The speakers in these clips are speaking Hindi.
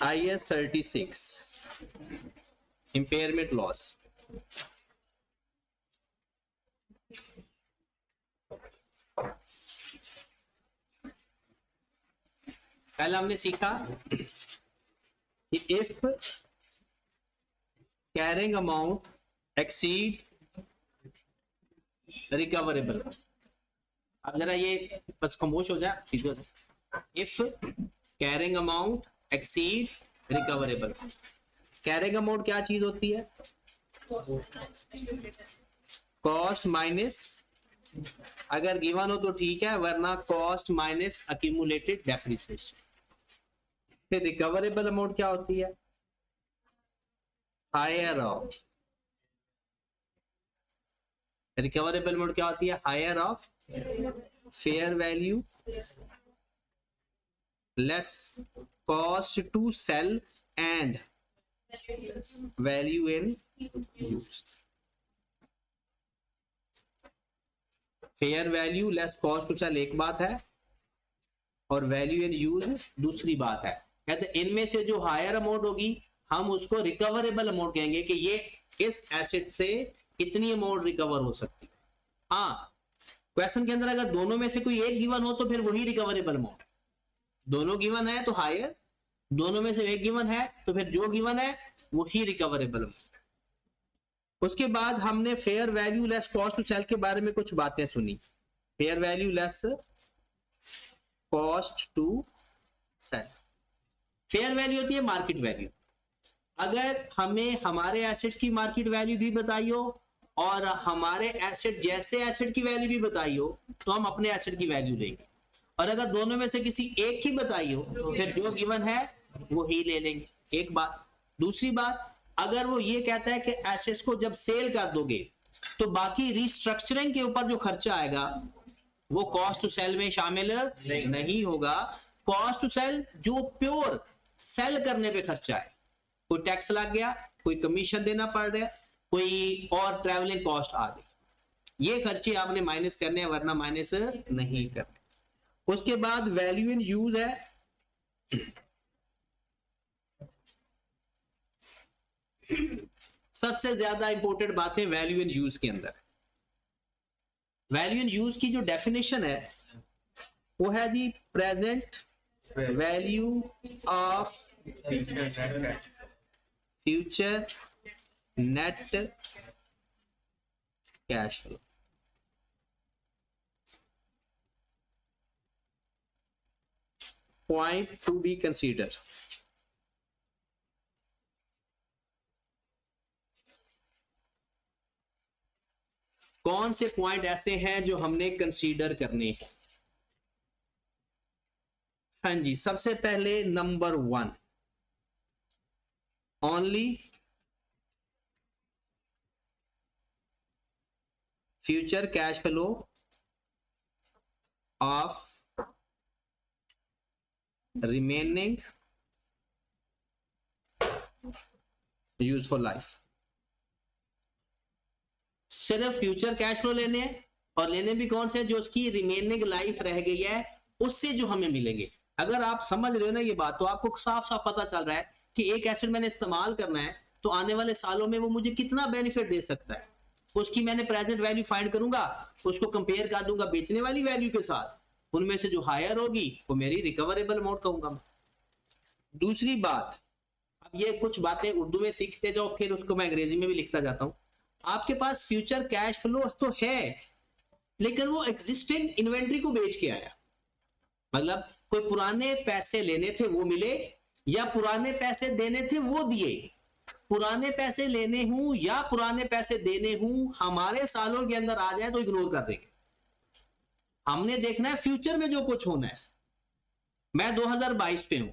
IS 36 impairment loss। पहले हमने सीखा कि if carrying amount exceed recoverable. अब जरा ये बस खामोश हो जाए, सीधे हो जाए। If carrying amount exceed recoverable. Carrying amount क्या चीज होती है? कॉस्ट माइनस, अगर गिवन हो तो ठीक है, वरना कॉस्ट माइनस अक्यूमुलेटेड डेप्रिसिएशन। फिर रिकवरेबल अमाउंट क्या होती है? हायर ऑफ, रिकवरेबल अमाउंट क्या होती है? Higher of fair value less cost to sell and value in use. Fair value less cost to sell एक बात है, और वैल्यू इन यूज दूसरी बात है। कहते इनमें से जो हायर अमाउंट होगी हम उसको रिकवरेबल अमाउंट कहेंगे कि ये इस एसेट से कितनी अमाउंट रिकवर हो सकती है। हाँ, क्वेश्चन के अंदर अगर दोनों में से कोई एक गिवन हो तो फिर वही रिकवरेबल अमाउंट। दोनों गिवन है तो हायर, दोनों में से एक गिवन है तो फिर जो गिवन है वही रिकवरेबल अमाउंट। उसके बाद हमने fair value less cost to sell के बारे में कुछ बातें सुनी। Fair value less cost to sell, fair value होती है मार्केट वैल्यू। अगर हमें हमारे एसेट्स की मार्केट वैल्यू भी बताई हो और हमारे एसेट जैसे एसेट की वैल्यू भी बताई हो तो हम अपने एसेट की वैल्यू लेंगे, और अगर दोनों में से किसी एक की बताई हो तो फिर जो गिवन है वो ही ले लेंगे। एक बात। दूसरी बात, अगर वो ये कहता है कि एसेट्स को जब सेल कर दोगे तो बाकी रिस्ट्रक्चरिंग के ऊपर जो खर्चा आएगा वो कॉस्ट टू सेल में शामिल नहीं होगा। कॉस्ट टू सेल जो प्योर सेल करने पे खर्चा है, कोई टैक्स लग गया, कोई कमीशन देना पड़ रहा है, कोई और ट्रैवलिंग कॉस्ट आ गई, ये खर्चे आपने माइनस करने हैं, वरना माइनस नहीं करने। उसके बाद वैल्यू इन यूज है। सबसे ज्यादा इंपॉर्टेंट बातें वैल्यू इन यूज के अंदर। वैल्यू इन यूज की जो डेफिनेशन है वो है जी present value of future net cash flow. Point to be consider. कौन से पॉइंट ऐसे हैं जो हमने कंसीडर करने हैं? हाँ जी, सबसे पहले number 1, only future cash flow of remaining useful life. सिर्फ फ्यूचर कैश फ्लो लेने हैं, और लेने भी कौन से? जो उसकी रिमेनिंग लाइफ रह गई है उससे जो हमें मिलेंगे। अगर आप समझ रहे हो ना ये बात, तो आपको साफ साफ पता चल रहा है कि एक एसेट मैंने इस्तेमाल करना है तो आने वाले सालों में वो मुझे कितना बेनिफिट दे सकता है, उसकी मैंने प्रेजेंट वैल्यू फाइंड करूंगा, उसको कंपेयर कर दूंगा बेचने वाली वैल्यू के साथ, उनमें से जो हायर होगी वो मेरी रिकवरेबल अमाउंट कहूंगा। दूसरी बात, अब ये कुछ बातें उर्दू में सीखते जाओ, फिर उसको मैं अंग्रेजी में भी लिखता जाता हूं। आपके पास फ्यूचर कैश फ्लो तो है, लेकिन वो एग्जिस्टिंग इन्वेंट्री को बेच के आया। मतलब कोई पुराने पैसे लेने थे वो मिले, या पुराने पैसे देने थे वो दिए। पुराने पैसे लेने हूं या पुराने पैसे देने हूं, हमारे सालों के अंदर आ जाए तो इग्नोर कर देंगे। हमने देखना है फ्यूचर में जो कुछ होना है। मैं 2022 पे हूं,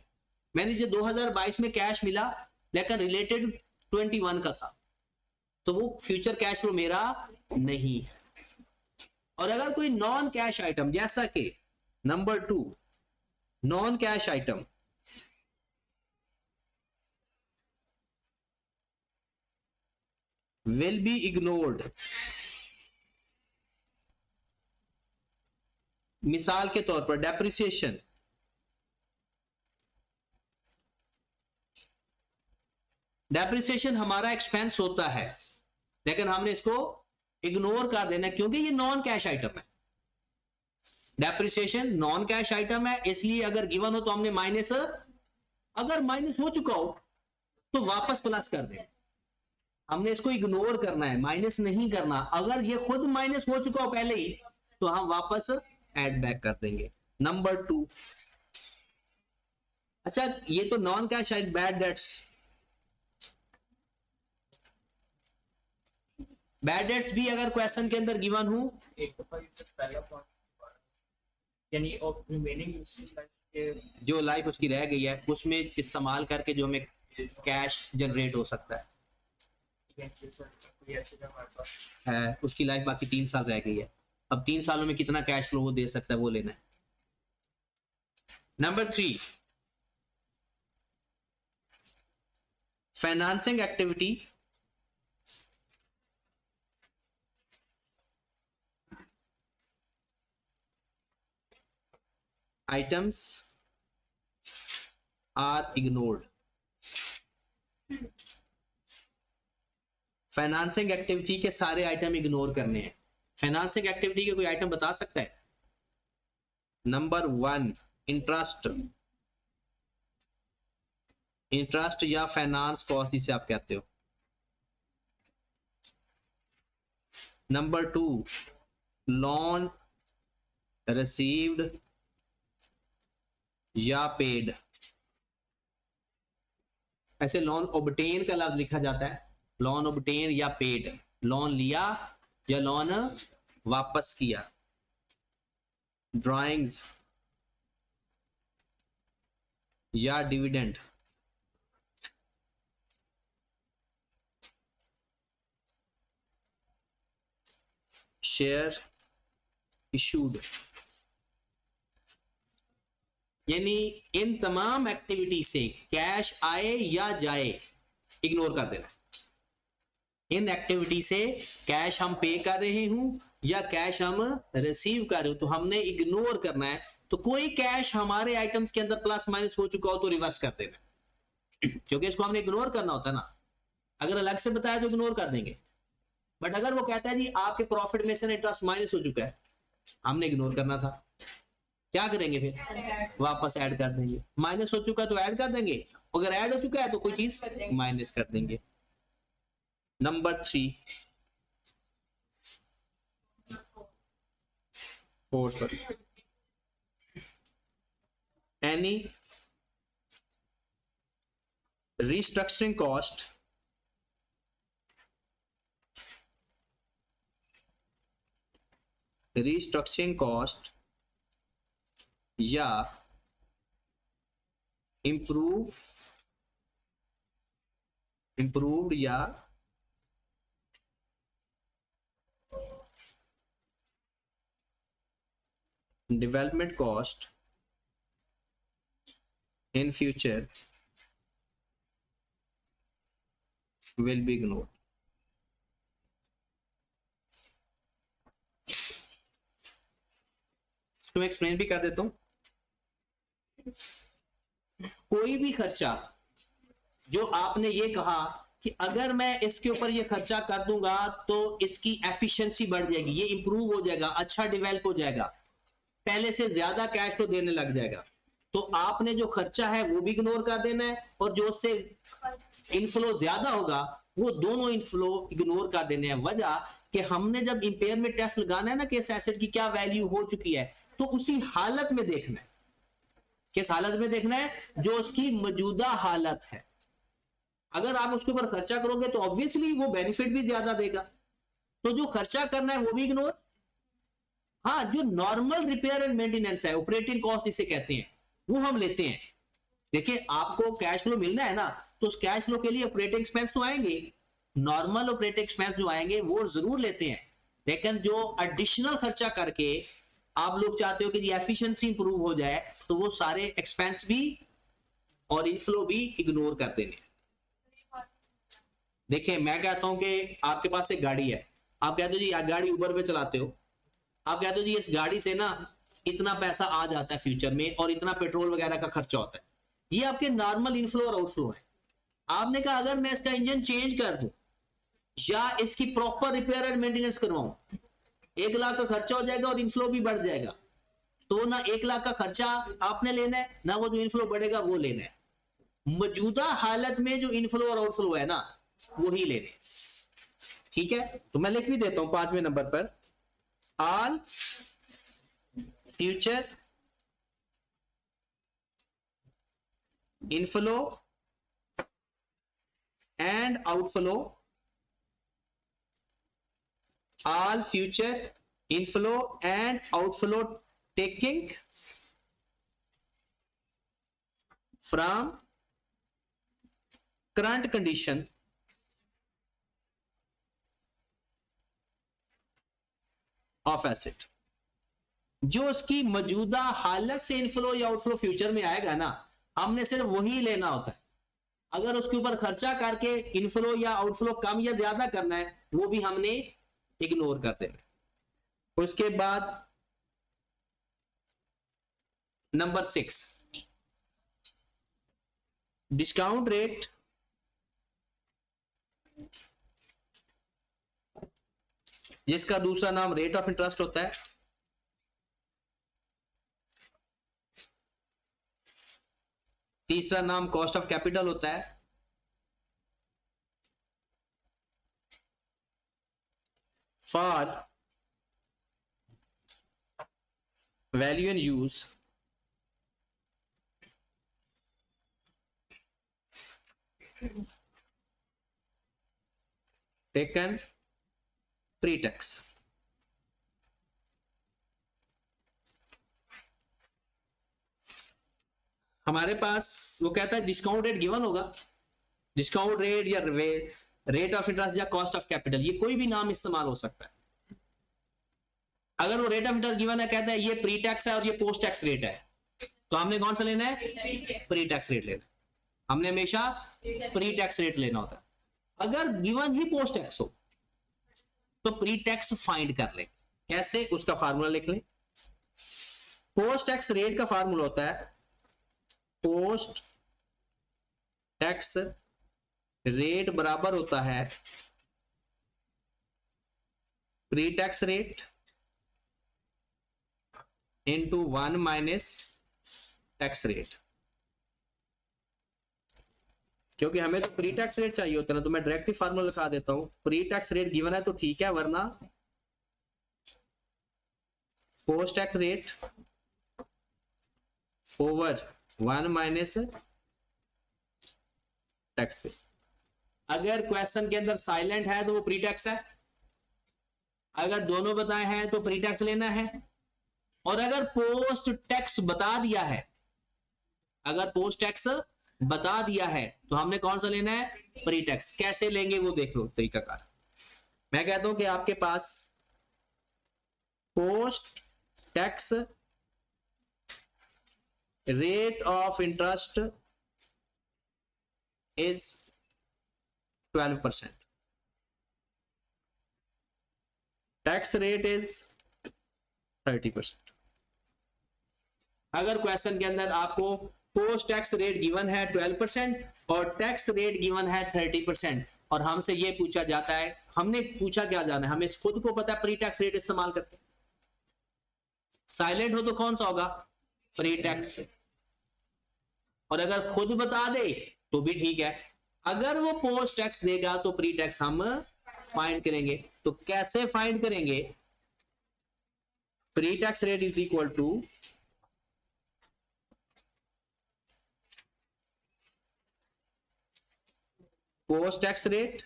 मैंने जो 2022 में कैश मिला लेकिन रिलेटेड 21 का था, तो वो फ्यूचर कैश फ्लो मेरा नहीं है। और अगर कोई नॉन कैश आइटम, जैसा कि number 2, non cash item will be ignored। मिसाल के तौर पर डेप्रिसिएशन, डेप्रिसिएशन हमारा एक्सपेंस होता है, लेकिन हमने इसको इग्नोर कर देना क्योंकि ये नॉन कैश आइटम है। डेप्रिसिएशन नॉन कैश आइटम है, इसलिए अगर गिवन हो तो हमने माइनस, अगर माइनस हो चुका हो तो वापस प्लस कर दें। हमने इसको इग्नोर करना है, माइनस नहीं करना। अगर ये खुद माइनस हो चुका हो पहले ही तो हम वापस ऐड बैक कर देंगे। नंबर 2, अच्छा ये तो non cash bad debts, bad debts भी अगर क्वेश्चन के अंदर गिवन हो, एक दफा इससे पहला पॉइंट यानी और रिमेनिंग जो लाइफ उसकी रह गई है उसमें इस्तेमाल करके जो हमें कैश जनरेट हो सकता है, उसकी लाइफ बाकी 3 साल रह गई है। अब 3 सालों में कितना कैश फ्लो वो दे सकता है वो लेना है। Number 3, financing activity items are ignored. Financing activity के सारे आइटम इग्नोर करने हैं। फाइनेंसिंग एक्टिविटी के कोई आइटम बता सकता है? नंबर 1, इंटरेस्ट, इंटरेस्ट या फाइनेंस कॉस्ट जिसे आप कहते हो। नंबर 2, लोन रिसीव्ड या पेड। ऐसे लोन ऑब्टेन का लफ्ज लिखा जाता है, लोन ऑब्टेन या पेड, लोन लिया या लोन वापस किया। ड्राइंग्स या डिविडेंड। Share issued. यानी इन तमाम एक्टिविटी से कैश आए या जाए इग्नोर कर देना। इन एक्टिविटी से कैश हम पे कर रहे हूं या कैश हम रिसीव कर रहे हो तो हमने इग्नोर करना है। तो कोई कैश हमारे आइटम्स के अंदर प्लस माइनस हो चुका हो तो रिवर्स कर देना, क्योंकि इसको हमने इग्नोर करना होता है ना। अगर अलग से बताया तो इग्नोर कर देंगे, बट अगर वो कहता है जी आपके प्रॉफिट में से इंटरेस्ट माइनस हो चुका है, हमने इग्नोर करना था, क्या करेंगे फिर? वापस ऐड कर देंगे। माइनस हो चुका है तो ऐड कर देंगे, अगर ऐड हो चुका है तो कोई चीज माइनस कर देंगे। नंबर 3, एनी restructuring cost या improved या development cost in future will be ignored। तो एक्सप्लेन भी कर देता हूं। कोई भी खर्चा जो आपने ये कहा कि अगर मैं इसके ऊपर ये खर्चा कर दूंगा तो इसकी एफिशिएंसी बढ़ जाएगी, ये इंप्रूव हो जाएगा, अच्छा डेवलप हो जाएगा, पहले से ज्यादा कैश फ्लो देने लग जाएगा, तो आपने जो खर्चा है वो भी इग्नोर कर देना है और जो उससे इनफ्लो ज्यादा होगा वो दोनों इनफ्लो इग्नोर कर देने हैं। वजह कि हमने जब इंपेयरमेंट टेस्ट लगाना है ना कि इस एसेट की क्या वैल्यू हो चुकी है, तो उसी हालत में देखना है। किस हालत में देखना है? जो उसकी मौजूदा हालत है। अगर आप उसके ऊपर खर्चा करोगे तो ऑब्वियसली वो बेनिफिट भी ज्यादा देगा, तो जो खर्चा करना है वो भी इग्नोर। हाँ, जो नॉर्मल रिपेयर एंड मेंटेनेंस है, ऑपरेटिंग कॉस्ट इसे कहते हैं, वो हम लेते हैं। देखिए आपको कैश फ्लो मिलना है ना, तो उस कैश फ्लो के लिए ऑपरेटिंग एक्सपेंस तो आएंगे, नॉर्मल ऑपरेटिंग एक्सपेंस जो आएंगे वो जरूर लेते हैं, लेकिन जो एडिशनल खर्चा करके आप लोग चाहते हो कि जी एफिशिएंसी इंप्रूव हो जाए, तो वो सारे एक्सपेंस भी और इनफ्लो भी इग्नोर कर देने। देखिए मैं कहता हूं कि आपके पास एक गाड़ी है, आप कहते हो जी गाड़ी उबर पे चलाते हो, आप कहते हो जी इस गाड़ी से ना इतना पैसा आ जाता है फ्यूचर में और इतना पेट्रोल वगैरह का खर्चा होता है, ये आपके नॉर्मल इनफ्लो और आउटफ्लो है। आपने कहा अगर मैं इसका इंजन चेंज कर दूं या इसकी प्रॉपर रिपेयर एंड मेंटेनेंस करवाऊं, 1 लाख का खर्चा हो जाएगा और इनफ्लो भी बढ़ जाएगा। तो ना 1 लाख का खर्चा आपने लेना है, ना वो जो इनफ्लो बढ़ेगा वो लेना है। मौजूदा हालत में जो इनफ्लो और आउटफ्लो है ना वो ही लेने। ठीक है, तो मैं लिख भी देता हूं 5वें नंबर पर, all future inflow and outflow, all future inflow and outflow taking from current condition of asset। जो उसकी मौजूदा हालत से इनफ्लो या आउटफ्लो फ्यूचर में आएगा ना, हमने सिर्फ वही लेना होता है। अगर उसके ऊपर खर्चा करके इनफ्लो या आउटफ्लो कम या ज्यादा करना है वो भी हमने इग्नोर कर देना। उसके बाद नंबर 6, डिस्काउंट रेट जिसका दूसरा नाम रेट ऑफ इंटरेस्ट होता है, तीसरा नाम कॉस्ट ऑफ कैपिटल होता है, for value and use taken pre tax. हमारे पास वो कहता है डिस्काउंट रेट गिवन होगा, डिस्काउंट रेट या रेट ऑफ इंटरेस्ट या कॉस्ट ऑफ कैपिटल, ये कोई भी नाम इस्तेमाल हो सकता है। अगर वो रेट ऑफ इंटरेस्ट गिवन है, कहता है ये प्री टैक्स है और ये पोस्ट टैक्स रेट है, तो हमने कौन सा लेना है? प्री टैक्स रेट लेना। हमने हमेशा प्री टैक्स रेट लेना होता है। अगर गिवन ही पोस्ट टैक्स हो तो प्री टैक्स फाइंड कर ले। कैसे? उसका फार्मूला लिख लें। पोस्ट टैक्स रेट का फार्मूला होता है पोस्ट टैक्स रेट बराबर होता है pre tax rate into 1 minus tax rate. क्योंकि हमें तो प्री टैक्स रेट चाहिए होता है ना, तो मैं डायरेक्टली फार्मूला लिखा देता हूं। प्री टैक्स रेट गिवन है तो ठीक है, वरना post tax rate over 1 minus tax rate. अगर क्वेश्चन के अंदर साइलेंट है तो वो प्री टैक्स है, अगर दोनों बताए हैं तो प्री टैक्स लेना है, और अगर पोस्ट टैक्स बता दिया है, अगर पोस्ट टैक्स बता दिया है तो हमने कौन सा लेना है? Pre tax. कैसे लेंगे वो देख लो तरीकाकार। मैं कहता हूं कि आपके पास post tax rate of interest is 12%, tax rate is 30%। अगर क्वेश्चन के अंदर आपको पोस्ट टैक्स रेट गिवन है 12% और टैक्स रेट गिवन है 30%, और हमसे ये पूछा जाता है, हमने पूछा क्या जाना है, हमें खुद को पता है प्री टैक्स रेट इस्तेमाल करते हैं। साइलेंट हो तो कौन सा होगा? Pre tax. और अगर खुद बता दे तो भी ठीक है, अगर वो पोस्ट टैक्स देगा तो प्री टैक्स हम फाइंड करेंगे। तो कैसे फाइंड करेंगे? Pre tax rate is equal to post tax rate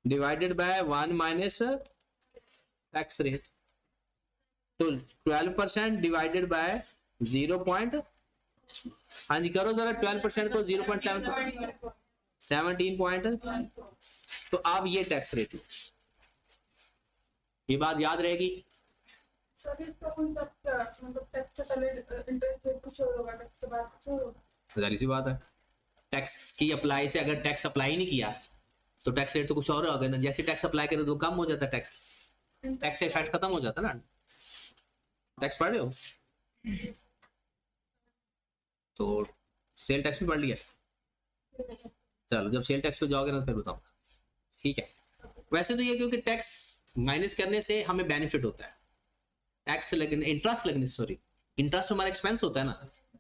divided by 1 minus tax rate. तो 12% डिवाइडेड बाय 0. हाँ जी करो जरा, 12% को 0.7 17 पॉइंट। तो अब ये टैक्स रेट, ये बात याद रहेगी। जारी सी बात है, टैक्स की अप्लाई से अगर टैक्स अप्लाई नहीं किया तो टैक्स रेट तो कुछ और होगा ना। जैसे टैक्स अप्लाई करे तो कम हो जाता है टैक्स, टैक्स इफेक्ट खत्म हो जाता है ना। टैक्स पढ़ रहे हो? तो सेल टैक्स भी पढ़ लिया? चलो जब सेल टैक्स पे जाओगे ना फिर बताऊंगा, ठीक है। वैसे तो ये क्योंकि टैक्स माइनस करने से हमें बेनिफिट होता है, टैक्स लगने, इंटरेस्ट लगने, सॉरी इंटरेस्ट हमारा एक्सपेंस होता है ना,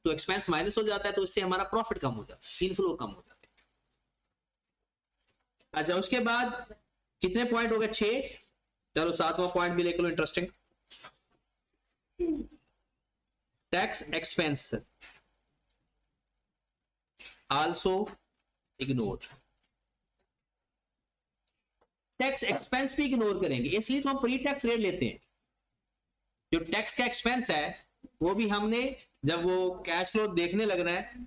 तो एक्सपेंस माइनस हो जाता है तो इससे हमारा प्रॉफिट कम हो जाता है, इनफ्लो कम हो जाता है। अच्छा उसके बाद कितने पॉइंट हो गए? 6। चलो 7वां पॉइंट भी देख लो, interesting. Tax expense also ignore, tax expense भी इग्नोर करेंगे, इसलिए तो हम प्री टैक्स रेट लेते हैं। जो टैक्स का एक्सपेंस है वो भी हमने, जब वो कैश फ्लो देखने लगना है,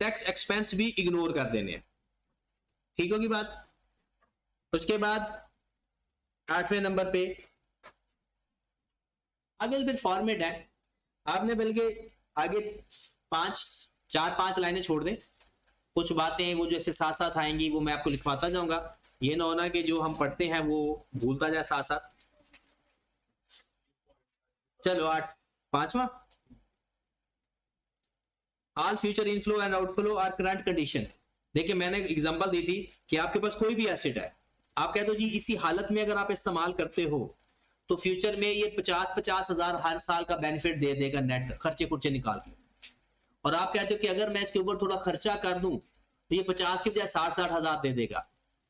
टैक्स एक्सपेंस भी इग्नोर कर देने हैं, ठीक होगी बात। उसके बाद 8वें नंबर पे आगे फिर फॉर्मेट है, आपने बल्कि आगे 4-5 लाइनें छोड़ दें, कुछ बातें वो जैसे साथ साथ आएंगी वो मैं आपको लिखवाता जाऊंगा, ये ना होना कि जो हम पढ़ते हैं वो भूलता जाए साथ साथ। चलो 5वां, all future inflow and outflow are current condition. देखिए मैंने एग्जांपल दी थी कि आपके पास कोई भी एसेट है, आप कहते हो जी इसी हालत में अगर आप इस्तेमाल करते हो तो फ्यूचर में ये 50-50 हजार हर साल का बेनिफिट दे देगा, नेट खर्चे खुर्चे निकाल के। और आप कहते हो कि अगर मैं इसके ऊपर थोड़ा खर्चा कर दूं तो ये 50 की बजाय 60-60 हजार दे देगा,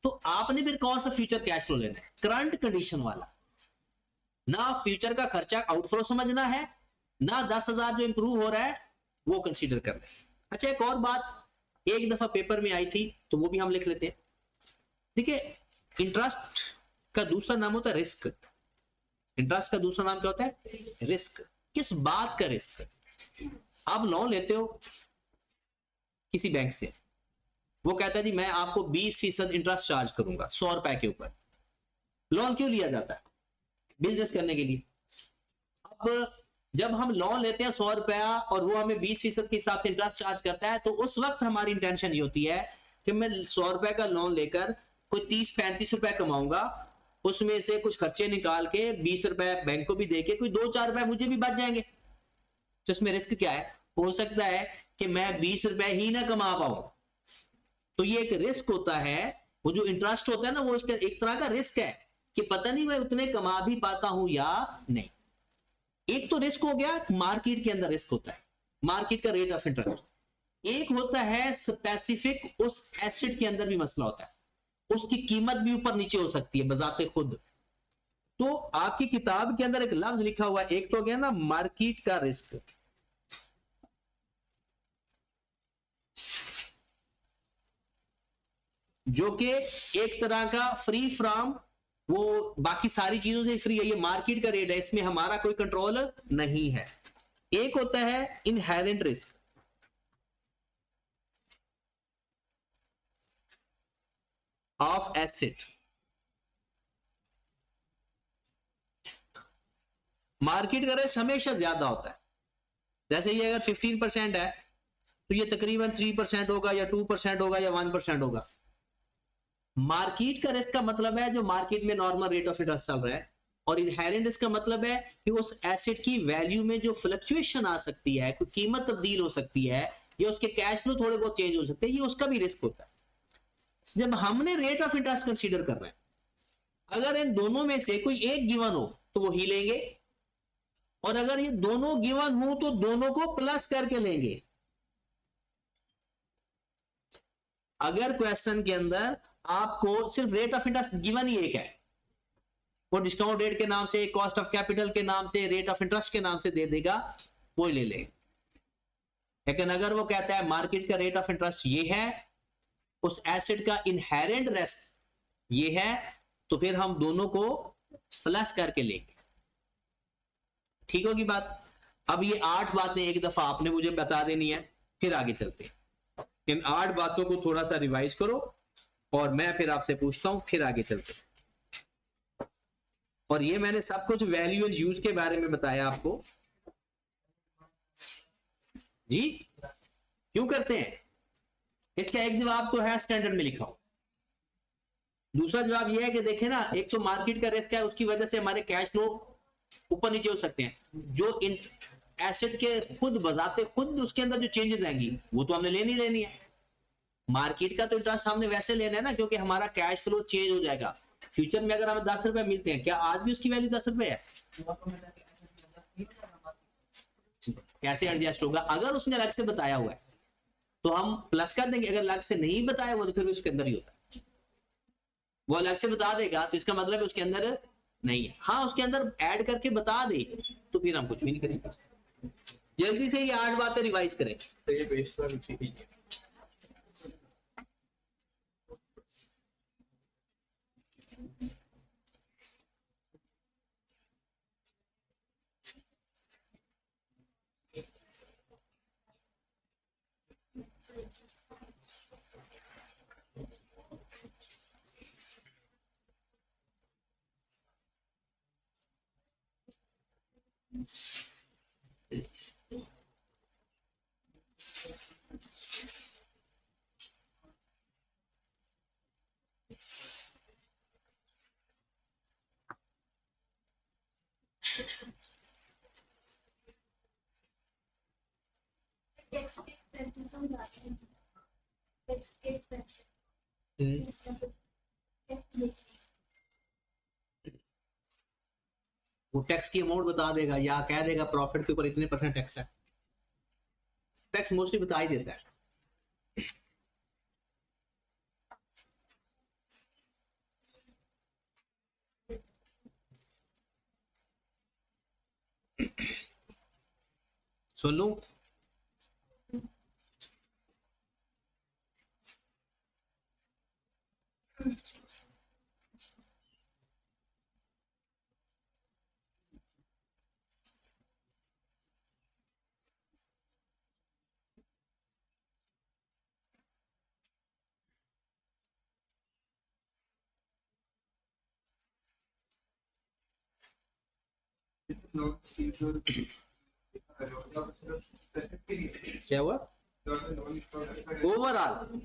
तो आपने फिर कौन सा फ्यूचर कैश फ्लो लेना है? करंट कंडीशन वाला। ना फ्यूचर का खर्चा आउटफ्लो समझना है, ना 10,000 जो इंप्रूव हो रहा है वो कंसीडर करना है। अच्छा एक और बात एक दफा पेपर में आई थी तो वो भी हम लिख लेते हैं। देखिए इंटरेस्ट का दूसरा नाम होता है रिस्क। इंटरेस्ट का दूसरा नाम क्या होता है? रिस्क। किस बात का रिस्क? आप लोन लेते हो किसी बैंक से, वो कहता है जी मैं आपको 20% इंटरेस्ट चार्ज करूंगा 100 रुपए के ऊपर। लोन क्यों लिया जाता है? बिजनेस करने के लिए। अब जब हम लोन लेते हैं 100 रुपया और वो हमें 20% के हिसाब से इंटरेस्ट चार्ज करता है, तो उस वक्त हमारी इंटेंशन ये होती है कि मैं 100 रुपए का लोन लेकर कोई 30-35 रुपए कमाऊंगा, उसमें से कुछ खर्चे निकाल के 20 रुपए बैंक को भी देके कोई 2-4 रुपए मुझे भी बच जाएंगे। तो इसमें रिस्क क्या है? हो सकता है कि मैं 20 रुपए ही ना कमा पाऊं, तो ये एक रिस्क होता है। वो जो इंटरेस्ट होता है ना, वो इसका एक तरह का रिस्क है कि पता नहीं मैं उतने कमा भी पाता हूं या नहीं। एक तो रिस्क हो गया, मार्केट के अंदर रिस्क होता है, मार्केट का रेट ऑफ इंटरेस्ट। एक होता है स्पेसिफिक उस एसेट के अंदर भी मसला होता है, उसकी कीमत भी ऊपर नीचे हो सकती है बजाते खुद। तो आपकी किताब के अंदर एक लफ्ज लिखा हुआ है, एक तो हो गया ना मार्केट का रिस्क, जो कि एक तरह का फ्री फ्रॉम, वो बाकी सारी चीजों से फ्री है, ये मार्केट का रेट है, इसमें हमारा कोई कंट्रोल नहीं है। एक होता है inherent risk, of asset. Market का रिस्क हमेशा ज्यादा होता है, जैसे ये अगर 15% है तो ये तकरीबन 3% होगा या 2% होगा या 1% होगा। मार्केट का रिस्क का मतलब है जो मार्केट में नॉर्मल रेट ऑफ इंटरेस्ट चल रहा है, और इनहेरेंट रिस्क का मतलब है कि उस एसेट की वैल्यू में जो फ्लक्चुएशन आ सकती है, कोई कीमत तब्दील हो सकती है, या उसके कैश फ्लो थोड़े बहुत चेंज हो सकते हैं, ये उसका भी रिस्क होता है। जब हमने रेट ऑफ इंटरेस्ट कंसीडर कर रहे हैं, अगर इन दोनों में से कोई एक गिवन हो तो वो ही लेंगे, और अगर ये दोनों गिवन हो तो दोनों को प्लस करके लेंगे। अगर क्वेश्चन के अंदर आपको सिर्फ रेट ऑफ इंटरेस्ट गिवन ही एक है, वो डिस्काउंट रेट के नाम से, कॉस्ट ऑफ कैपिटल के नाम से, रेट ऑफ इंटरेस्ट के नाम से दे देगा, वो ले ले। लेकिन अगर वो कहता है मार्केट का रेट ऑफ इंटरेस्ट ये है, उस एसेट का इनहेरेंट रिस्क ये है, तो फिर हम दोनों को प्लस करके लेंगे। ठीक होगी बात? अब ये 8 बातें एक दफा आपने मुझे बता देनी है, फिर आगे चलते हैं। इन 8 बातों को थोड़ा सा रिवाइज करो और मैं फिर आपसे पूछता हूं, फिर आगे चलते हैं। और ये मैंने सब कुछ वैल्यू एंड यूज के बारे में बताया आपको जी। क्यों करते हैं? इसका एक जवाब तो है स्टैंडर्ड में लिखा हो, दूसरा जवाब यह है कि देखें ना, एक तो मार्केट का रिस्क है, उसकी वजह से हमारे कैश फ्लो ऊपर नीचे हो सकते हैं। जो एसेट के खुद बजाते खुद उसके अंदर जो चेंजेस आएंगी वो तो हमने लेनी है। मार्केट का तो इंटरेस्ट हमने वैसे लेना है ना, क्योंकि हमारा कैश फ्लो चेंज हो जाएगा। फ्यूचर में अगर हमें 10 रुपए मिलते हैं, क्या आज भी उसकी वैल्यू 10 रुपए है? कैसे एडजस्ट होगा? अगर उसने अलग से बताया हुआ है तो हम प्लस कर देंगे, अगर अलग से नहीं बताया हुआ तो फिर उसके अंदर ही होता है। वो अलग से बता देगा तो इसका मतलब है उसके अंदर नहीं है। हाँ, उसके अंदर ऐड करके बता दे तो फिर हम कुछ भी नहीं करेंगे। जल्दी से ये 8 बातें रिवाइज करें। तो ये बेस पर उसी की है। वो टैक्स की अमाउंट बता देगा या कह देगा प्रॉफिट के ऊपर इतने % टैक्स है। टैक्स मोस्टली बता ही देता है। सुन लूं? क्या हुआ? ओवरऑल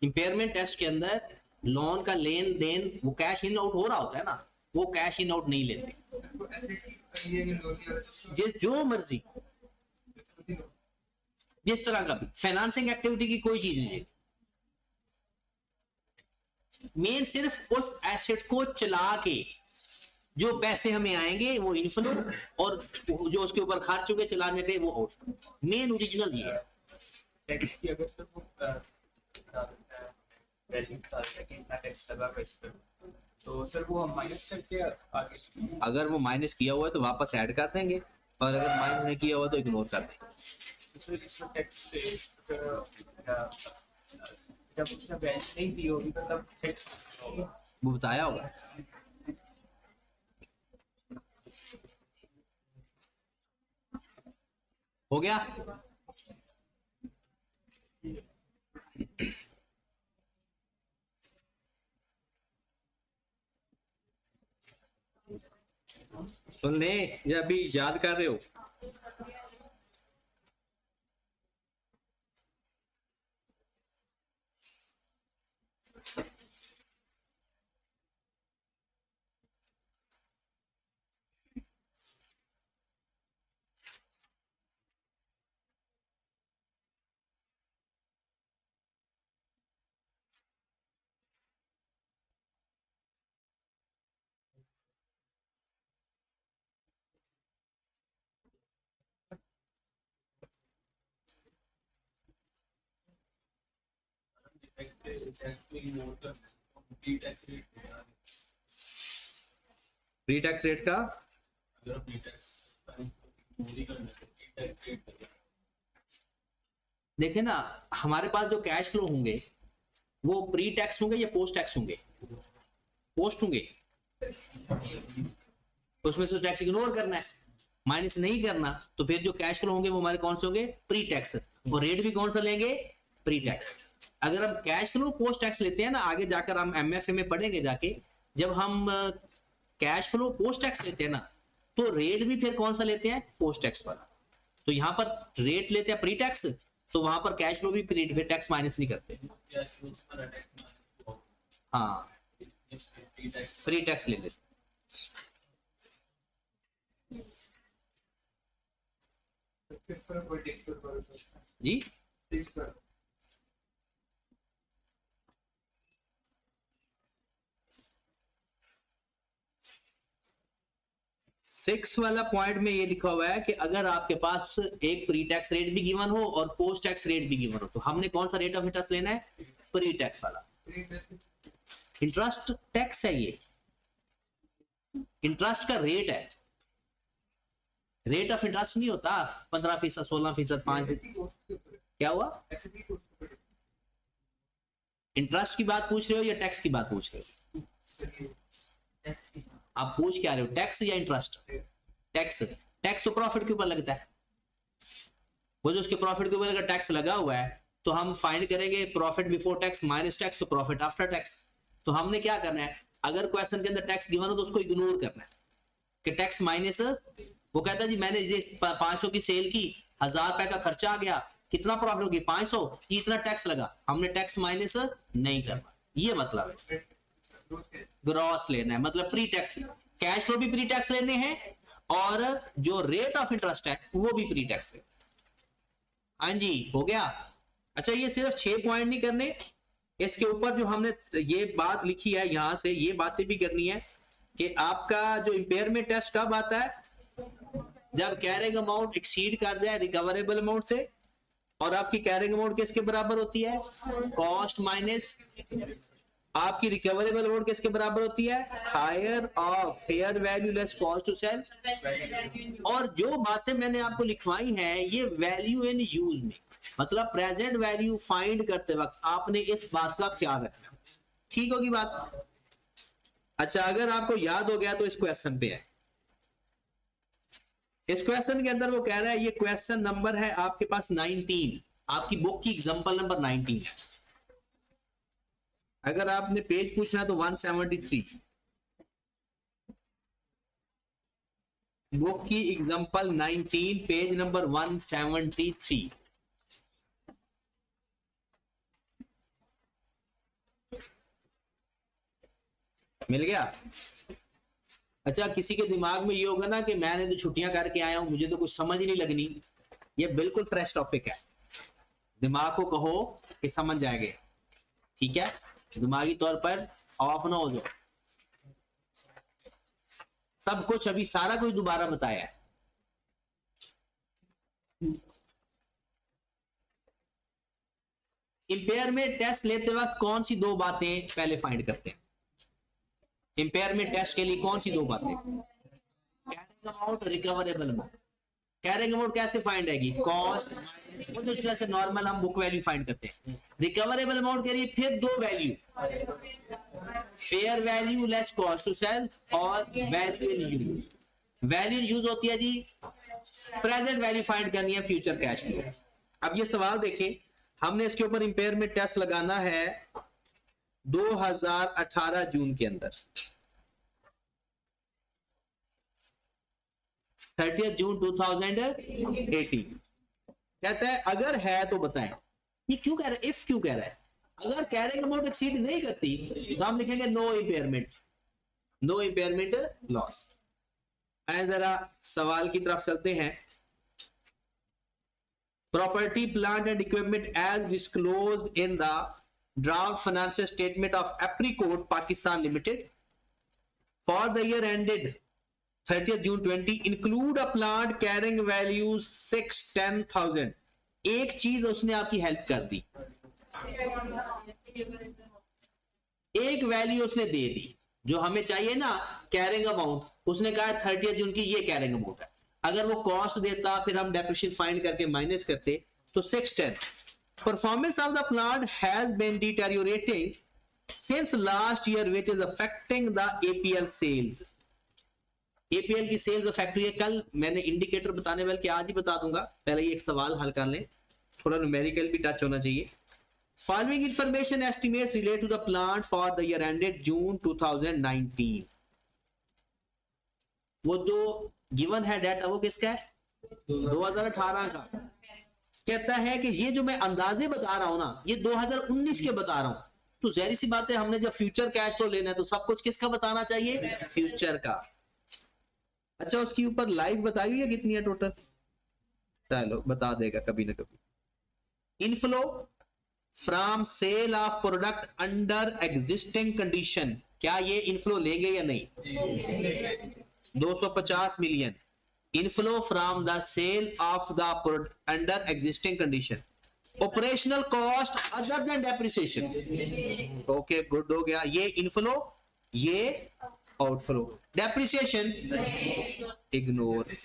इंपेयरमेंट टेस्ट के अंदर लोन का लेन देन वो कैश इन आउट हो रहा होता है ना, वो कैश इन आउट नहीं लेते। जिस जो मर्जी जिस तरह का भी फाइनेंसिंग एक्टिविटी की कोई चीज नहीं है। मेन सिर्फ उस एसेट को चला के जो पैसे हमें आएंगे वो इनफ्लो, और जो उसके ऊपर खर्च हो गए चलाने पे वो आउटफ्लो। मेन ओरिजिनल ये है। टैक्स की अगर सर वो वैल्यू डालते हैं कि इतना टैक्स लगा हुआ इस पर, तो सर वो हम माइनस करके आगे, अगर वो माइनस किया हुआ है तो वापस ऐड कर देंगे, और अगर माइनस नहीं किया हुआ तो इग्नोर कर देंगे। तो सर इसमें टैक्स जब उसने वैल्यू नहीं दी होगी तो तब टैक्स होगा, वो बताया होगा। हो गया? सुन ले या अभी याद कर रहे हो? प्री टैक्स रेट का देखे ना, हमारे पास जो कैश फ्लो होंगे वो प्री टैक्स होंगे या पोस्ट टैक्स होंगे? पोस्ट होंगे। उसमें से टैक्स इग्नोर करना है, माइनस नहीं करना, तो फिर जो कैश फ्लो होंगे वो हमारे कौन से होंगे? Pre tax. और रेट भी कौन सा लेंगे? Pre tax. अगर हम कैश फ्लो पोस्ट टैक्स लेते हैं ना, आगे जाकर हम एमएफए में पढ़ेंगे जाके, जब हम कैश फ्लो पोस्ट टैक्स लेते हैं ना, तो रेट भी फिर कौन सा लेते हैं? पोस्ट टैक्स वाला। तो यहाँ पर रेट लेते हैं प्री टैक्स, तो वहां पर कैश फ्लो भी प्री टैक्स माइनस नहीं करते। हाँ, प्री टैक्स ले लेते। जी 6 वाला पॉइंट में ये लिखा हुआ है कि अगर आपके पास एक प्री टैक्स रेट भी गिवन हो और पोस्ट टैक्स रेट भी गिवन हो, तो हमने कौन सा रेट ऑफ इंटरेस्ट लेना है? प्री टैक्स वाला। इंटरेस्ट टैक्स है, ये इंटरेस्ट का रेट है, रेट ऑफ इंटरेस्ट नहीं होता 15%, 16%, 5%। क्या हुआ? इंटरेस्ट की बात पूछ रहे हो या टैक्स की बात पूछ रहे हो? आप पूछ क्या रहे हो, टैक्स या इंटरेस्ट? टैक्स। टैक्स तो प्रॉफिट के ऊपर लगता है, वो जो उसके प्रॉफिट के ऊपर अगर टैक्स लगा हुआ है तो हम फाइंड करेंगे profit before tax minus tax तो प्रॉफिट आफ्टर टैक्स। तो हमने क्या करना है, अगर क्वेश्चन के अंदर टैक्स गिवन हो तो उसको इग्नोर करना है कि टैक्स माइनस, वो कहता है जी मैंने ये 500 की सेल की, 1000 रुपए का खर्चा आ गया, कितना प्रॉफिट होगी 500, इतना टैक्स लगा, हमने टैक्स माइनस नहीं करना, ये मतलब है। ग्रॉस लेना है, मतलब प्री टैक्स, कैश फ्लो भी प्री टैक्स लेने हैं और जो रेट ऑफ इंटरेस्ट है वो भी प्री टैक्स लेना। हाँ जी, हो गया। अच्छा, ये सिर्फ 6 पॉइंट नहीं करने, इसके ऊपर जो हमने ये बात लिखी है यहां से ये बातें भी करनी है कि आपका जो इंपेयरमेंट टेस्ट कब आता है, जब कैरिंग अमाउंट एक्सीड कर जाए रिकवरेबल अमाउंट से, और आपकी कैरिंग अमाउंट किसके बराबर होती है? कॉस्ट माइनस आपकी रिकवरेबल अमाउंट किसके बराबर होती है? Higher of fair value less cost to sell. और जो बातें मैंने आपको लिखवाई हैं ये वैल्यू इन यूज में, मतलब प्रेजेंट वैल्यू फाइंड करते वक्त आपने इस बात का ख्याल रखना है। ठीक होगी बात? अच्छा, अगर आपको याद हो गया तो इस क्वेश्चन पे है, इस क्वेश्चन के अंदर वो कह रहा है, ये क्वेश्चन नंबर है आपके पास 19, आपकी बुक की एग्जांपल नंबर 19 है। अगर आपने पेज पूछना है तो 173, बुक की एग्जांपल 19 पेज नंबर 173। मिल गया? अच्छा, किसी के दिमाग में ये होगा ना कि मैंने तो छुट्टियां करके आया हूं, मुझे तो कुछ समझ ही नहीं लगनी, ये बिल्कुल फ्रेश टॉपिक है, दिमाग को कहो कि समझ जाएंगे, ठीक है? दिमागी तौर पर ऑफ ना हो जाओ, सब कुछ अभी सारा कुछ दोबारा बताया है। इंपेयरमेंट टेस्ट लेते वक्त कौन सी दो बातें पहले फाइंड करते हैं? इंपेयरमेंट टेस्ट के लिए कौन सी दो बातें? Carrying amount, recoverable amount. Carrying amount कैसे फाइंड आएगी? कॉस्ट, वो जो जैसे नॉर्मल हम बुक वैल्यू फाइंड करते हैं। रिकवरेबल अमाउंट के लिए फिर दो value, fair value less cost to sell और value in use. Value in use होती है जी प्रेजेंट वैल्यू फाइंड करनी है फ्यूचर कैश फ्लो। अब ये सवाल देखें, हमने इसके ऊपर इंपेयरमेंट टेस्ट लगाना है 2018 जून के अंदर, 30 जून 2018। कहता है अगर है तो बताएं। ये क्यों कह रहा है? इफ क्यों कह रहा है? अगर कैरिंग अमाउंट एक्सीड नहीं करती तो हम लिखेंगे no impairment, no impairment loss. जरा सवाल की तरफ चलते हैं। Property plant and equipment as disclosed in the draft financial statement of Apricot Pakistan limited for the year ended 30th June 20 include a plant carrying value 610,000। एक चीज उसने आपकी हेल्प कर दी, एक वैल्यू उसने दे दी जो हमें चाहिए ना, कैरिंग अमाउंट। उसने कहा 30th जून की ये कैरिंग अमाउंट है, अगर वो कॉस्ट देता फिर हम डेप्रिसिएशन फाइंड करके माइनस करते तो 610। Performance of the plant has been deteriorating since last year which is affecting the APL sales. APL की सेल्स अफेक्ट हुई है। कल मैंने इंडिकेटर बताने वाले कि आज ही बता दूंगा, पहले ये एक सवाल हल कर लें, थोड़ा न्यूमेरिकल भी टच होना चाहिए। Following information estimates relate to the plant for the year ended June 2019। वो जो गिवन है डाटा वो किसका है? 2018 का। कहता है कि ये जो मैं अंदाजे बता रहा हूं ना, ये 2019 के बता रहा हूं, तो जहरी सी बात है हमने जब फ्यूचर कैश फ्लो लेना है तो सब कुछ किसका बताना चाहिए? फ्यूचर का। अच्छा, उसके ऊपर लाइफ बताई हुई है कितनी है टोटल? चलो बता देगा कभी ना कभी। Inflow from sale of product under existing condition, क्या ये इनफ्लो लेंगे या नहीं? 250 million inflow from the sale of the product under existing condition. Operational cost other than depreciation, okay good हो गया, ये इनफ्लो ये आउटफ्लो। Depreciation ignore.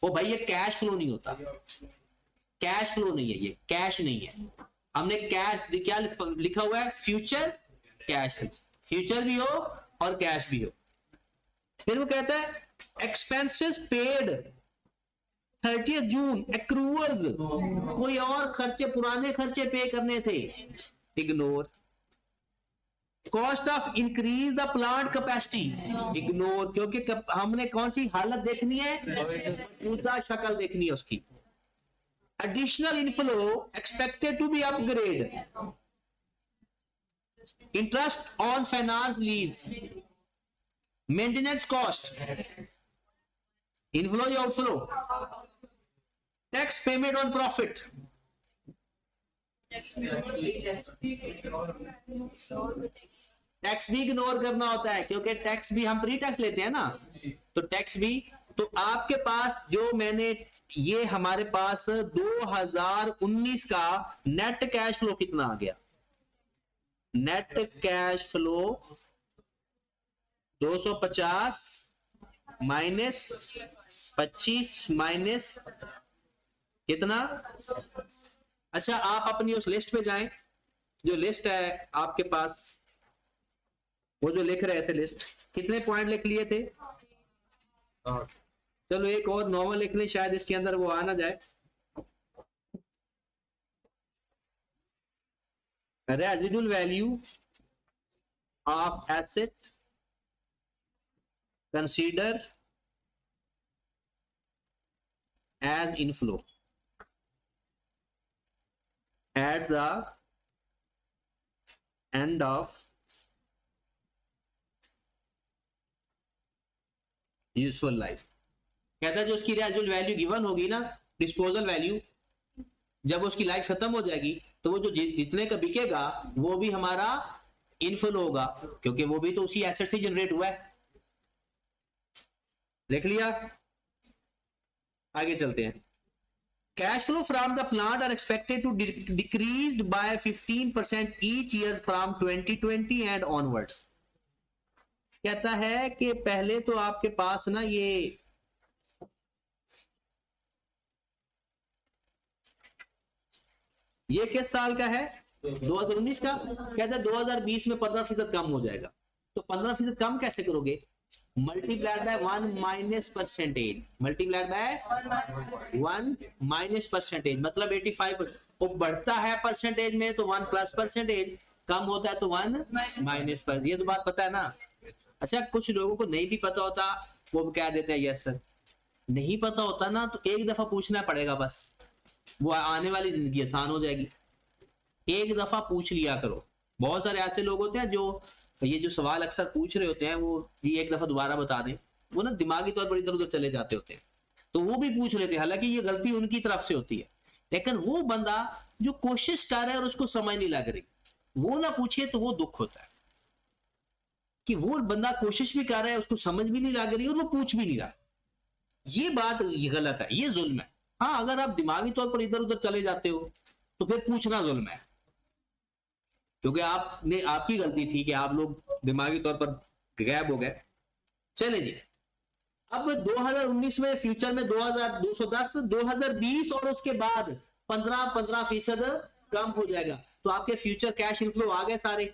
ओ भाई ये कैश फ्लो नहीं होता, कैश फ्लो नहीं है, ये कैश नहीं है। हमने कैश क्या लिखा हुआ है? फ्यूचर कैश फ्लो, फ्यूचर भी हो और कैश भी हो। फिर वो कहता है एक्सपेंसेस पेड 30 जून एक्रूवल्स, कोई और खर्चे पुराने खर्चे पे करने थे, ignore. Cost of increase the plant capacity, ignore, क्योंकि हमने कौन सी हालत देखनी है? मौजूदा शक्ल देखनी है उसकी। Additional inflow expected to be upgrade, interest on finance lease, maintenance cost, inflow या outflow? Tax payment on profit, tax भी इग्नोर करना होता है क्योंकि टैक्स भी हम प्री टैक्स लेते हैं ना, तो टैक्स भी। तो आपके पास जो मैंने ये हमारे पास 2019 का नेट कैश फ्लो कितना आ गया? Net cash flow 250 minus 25 minus कितना? अच्छा आप अपनी उस लिस्ट पे जाएं, जो लिस्ट है आपके पास, वो जो लिख रहे थे लिस्ट, कितने पॉइंट लिख लिए थे? चलो एक और नॉर्मल लिख लें, शायद इसके अंदर वो आ ना जाए। Residual value of asset consider as inflow at the end of useful life। कहता है जो उसकी रेजिडुअल वैल्यू गिवन होगी ना, डिस्पोजल वैल्यू, जब उसकी लाइफ खत्म हो जाएगी तो वो जो जितने का बिकेगा वो भी हमारा इनफ्लो होगा, क्योंकि वो भी तो उसी एसेट से जनरेट हुआ है। लिख लिया, आगे चलते हैं। Cash flow from the plant are expected to decreased by 15% each year from 2020 and onwards। कहता है कि पहले तो आपके पास ना ये किस साल का है? 2019 का। कहता है 2020 में 15% कम हो जाएगा। तो 15% कम कैसे करोगे? Multiplied by 1 minus percentage, multiplied by 1 minus percentage, मतलब 85%। वो बढ़ता है परसेंटेज में तो 1 प्लस परसेंटेज, कम होता है तो 1 माइनस पर। ये तो बात पता है ना? अच्छा कुछ लोगों को नहीं भी पता होता, वो कह देते हैं यस सर। नहीं पता होता ना तो एक दफा पूछना पड़ेगा, बस वो आने वाली जिंदगी आसान हो जाएगी। एक दफा पूछ लिया करो। बहुत सारे ऐसे लोग होते हैं जो ये जो सवाल अक्सर पूछ रहे होते हैं, वो ये एक दफा दोबारा बता दें, वो ना दिमागी तौर पर इधर उधर चले जाते होते हैं, तो वो भी पूछ लेते हैं, हालांकि ये गलती उनकी तरफ से होती है। लेकिन वो बंदा जो कोशिश कर रहा है और उसको समझ नहीं लग रही, वो ना पूछे तो वो दुख होता है कि वो बंदा कोशिश भी कर रहा है, उसको समझ भी नहीं लग रही और वो पूछ भी नहीं रहा। ये बात ये गलत है, ये जुल्म है। हाँ अगर आप दिमागी तौर पर इधर उधर चले जाते हो तो फिर पूछना जुल्म है, क्योंकि आपने आपकी गलती थी कि आप लोग दिमागी तौर पर गैब हो गए। चले जी, अब 2019 में फ्यूचर में 2210, 2020 और उसके बाद 15% कम हो जाएगा, तो आपके फ्यूचर कैश इनफ्लो आ गए सारे,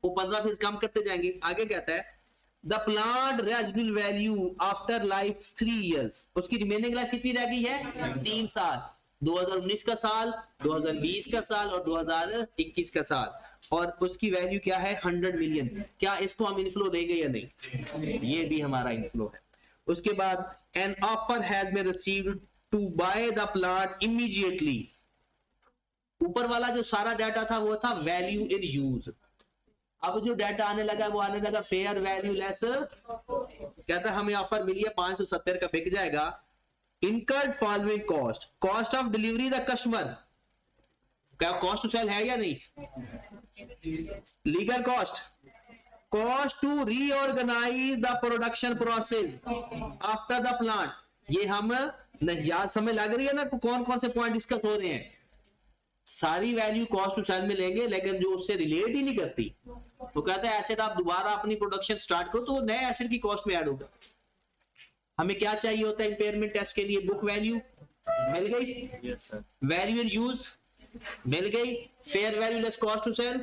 वो 15% कम करते जाएंगे। आगे कहता है the plant residual value after life 3 years, उसकी रिमेनिंग लाइफ कितनी रह गई है? 3 साल। 2019 का साल, 2020 का साल और 2021 का साल, और उसकी वैल्यू क्या है? 100 मिलियन। क्या इसको हम इनफ्लो देंगे या नहीं? ये भी हमारा इनफ्लो है। उसके बाद an offer has been received to buy the plant immediately. ऊपर वाला जो सारा डाटा था वो था वैल्यू इन यूज। अब जो डाटा आने लगा वो आने लगा फेयर वैल्यू लेस। कहता है हमें ऑफर मिली है 570 का बिक जाएगा, incurred following cost, cost of delivery the customer, क्या कॉस्ट टू सेल है या नहीं, legal cost, cost to reorganize the production process after the plant, ये हम याद समय लग रही है ना, कौन कौन से पॉइंट डिस्कस हो रहे हैं, सारी वैल्यू कॉस्ट टू सेल में लेंगे, लेकिन जो उससे रिलेट ही नहीं करती, तो कहता है एसेट आप दोबारा अपनी प्रोडक्शन स्टार्ट करो तो वो नए एसेट की कॉस्ट में ऐड होगा। हमें क्या चाहिए होता है इंपेयरमेंट टेस्ट के लिए, बुक वैल्यू मिल गई, वैल्यू इन यूज मिल गई, fair value less cost to sell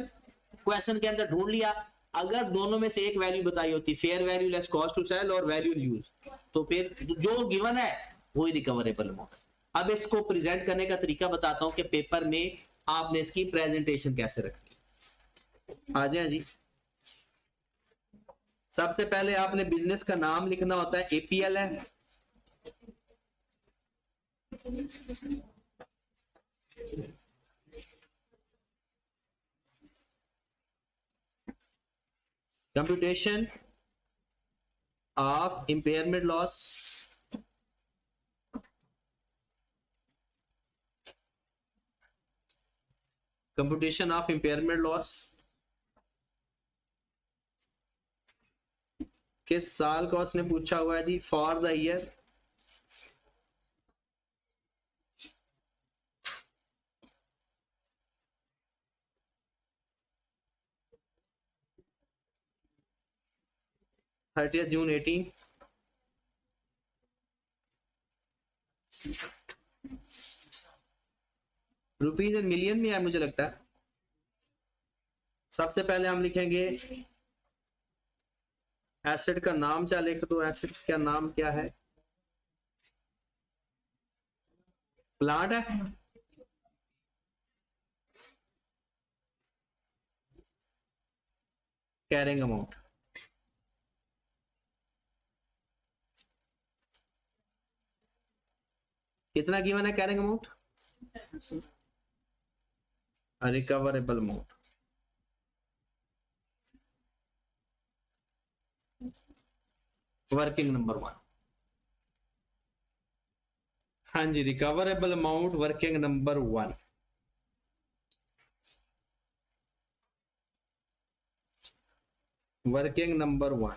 question के अंदर ढूंढ लिया, अगर दोनों में से एक वैल्यू बताई होती fair value less cost to sell और वैल्यू इन यूज, तो फिर जो गिवन है वही रिकवरेबल अमाउंट। अब इसको प्रेजेंट करने का तरीका बताता हूं कि पेपर में आपने इसकी प्रेजेंटेशन कैसे रखनी। आ जाए जी, सबसे पहले आपने बिजनेस का नाम लिखना होता है, एपीएल है, computation of impairment loss, computation of impairment loss, किस साल का उसने पूछा हुआ है जी, for the year, June 18, rupees in million में है मुझे लगता है। सबसे पहले हम लिखेंगे एसेट का नाम, चाहे लिख दो, एसेट का नाम क्या है, प्लांट है, कैरिंग अमाउंट, कितना गिवन है carrying amount, recoverable amount, working number 1, हाँ जी, recoverable amount working number 1, working number 1,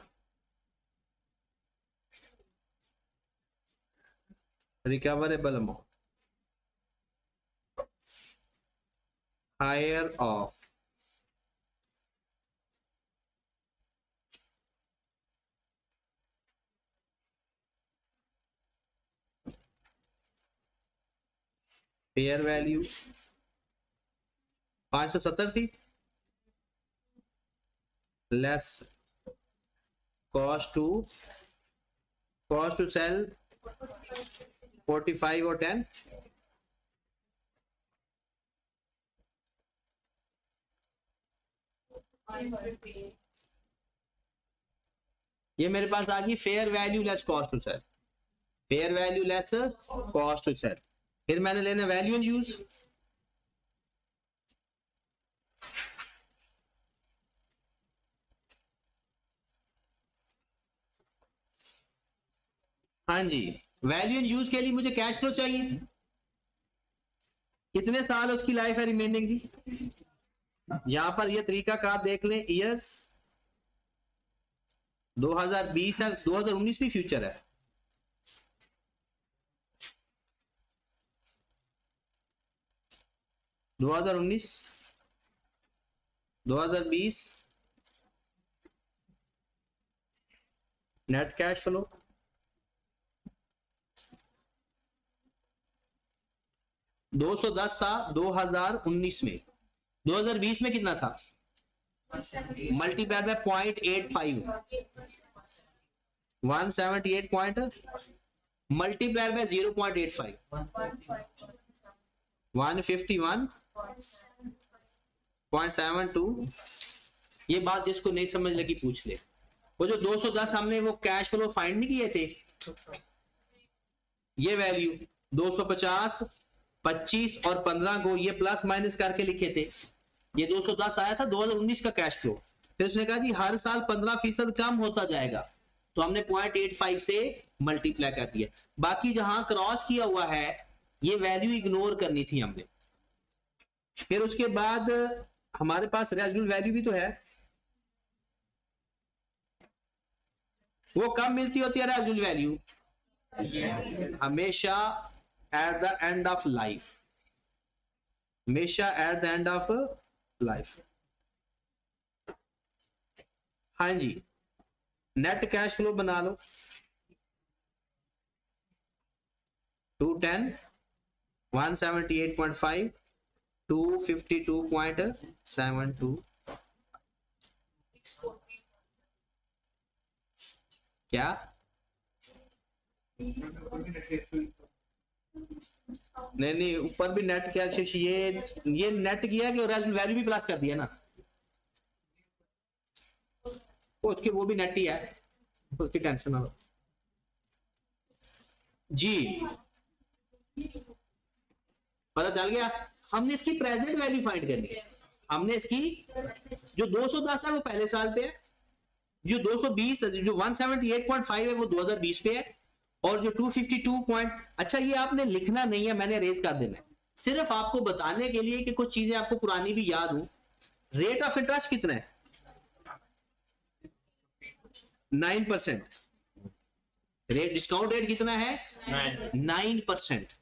recoverable amount, higher of fair value 570 थी, लेस कॉस्ट टू सेल 45 और 10, ये मेरे पास आ गई fair value less cost to sell, fair value less cost to sell, फिर मैंने लेना वैल्यू इन यूज, हाँ जी, वैल्यू इन यूज के लिए मुझे कैश फ्लो चाहिए, कितने साल उसकी लाइफ है रिमेनिंग जी, यहां पर ये तरीका कार देख लें, ईयर्स 2020 है, 2019 भी फ्यूचर है, दो 2020 नेट कैश फ्लो 210 था 2019 में, 2020 में कितना था, multiplied by 0.85, 178 point multiplied by 0.85, 151.72। ये बात जिसको नहीं समझ लगी पूछ ले, वो जो 210 हमने वो कैश फ्लो फाइंड नहीं किए थे, ये वैल्यू 250, 25 और 15 को ये प्लस माइनस करके लिखे थे, ये 210 आया था 2019 का कैश फ्लो, फिर उसने कहा जी हर साल 15% कम होता जाएगा, तो हमने 0.85 से मल्टीप्लाई कर दिया। बाकी जहां क्रॉस किया हुआ है ये वैल्यू इग्नोर करनी थी हमने। फिर उसके बाद हमारे पास रेजिडुअल वैल्यू भी तो है, वो कब मिलती होती है रेजिडुअल वैल्यू? हमेशा at the end of life, हमेशा at the end of life. हाँ जी, नेट कैश फ्लो बना लो 210, 178.5, 252.72। क्या नहीं, ऊपर भी नेट कैश, ये नेट किया कि वैल्यू भी प्लस कर दिया ना, उसके वो भी नेट ही है, उसकी टेंशन ना लो जी। पता चल गया? हमने इसकी प्रेजेंट वैल्यू फाइंड करनी है। हमने इसकी जो 210 है वो पहले साल पे है, जो 220 जो 178.5 है वो 2020 पे है, और जो 252 अच्छा ये आपने लिखना नहीं है, मैंने रेज कर देना है सिर्फ आपको बताने के लिए कि कुछ चीजें आपको पुरानी भी याद हो। रेट ऑफ इंटरेस्ट कितना है? 9%। रेट डिस्काउंट रेट कितना है? 9%।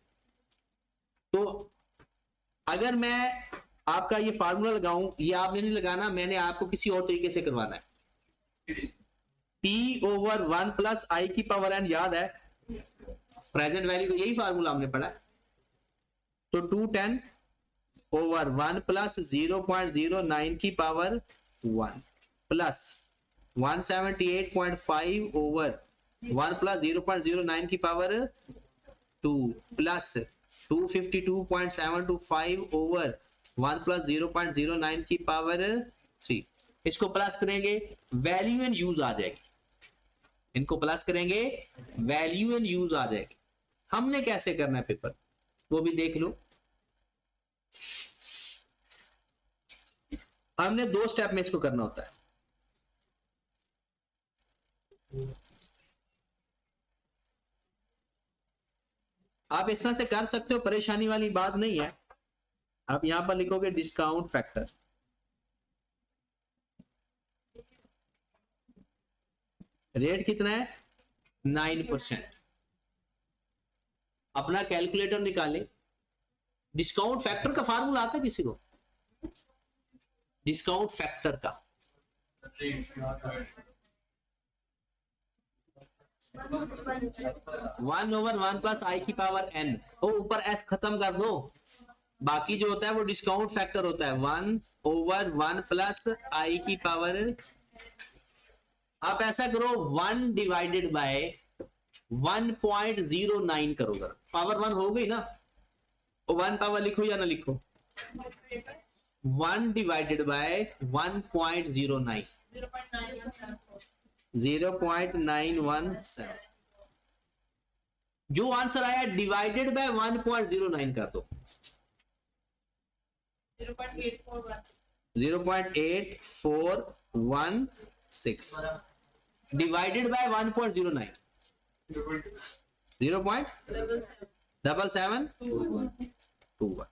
तो अगर मैं आपका ये फार्मूला लगाऊं, ये आपने नहीं लगाना, मैंने आपको किसी और तरीके से करवाना है। P/1 प्लस आई की पावर n याद है, प्रेजेंट वैल्यू, तो यही फार्मूला हमने पढ़ा। तो 210/1 प्लस 0.09 की पावर 1 प्लस 178.5/1 प्लस 0.09 की पावर 2 प्लस 252.725/1 प्लस 0.09 की पावर 3। इसको प्लस करेंगे वैल्यू एंड यूज आ जाएगी, इनको प्लस करेंगे वैल्यू एंड यूज आ जाएगी। हमने कैसे करना है पेपर वो भी देख लो। हमने 2 स्टेप में इसको करना होता है। आप इस तरह से कर सकते हो, परेशानी वाली बात नहीं है। आप यहां पर लिखोगे डिस्काउंट फैक्टर, रेट कितना है? 9%। अपना कैलकुलेटर निकाले, डिस्काउंट फैक्टर का फार्मूला आता है किसी को? डिस्काउंट फैक्टर का 1/1 प्लस आई की पावर n, तो ऊपर s खत्म कर दो, बाकी जो होता है वो डिस्काउंट फैक्टर होता है 1/1 प्लस आई की पावर। आप ऐसा करो 1 डिवाइडेड बाय 1.09 करो, जरा पावर 1 हो गई ना, 1 पावर लिखो या ना लिखो, 1 डिवाइडेड बाय 1.09, 0.917। जो आंसर आया डिवाइडेड बाय 1.09 कर दो, 0.8416 डिवाइडेड बाय 1.09, 0.7721।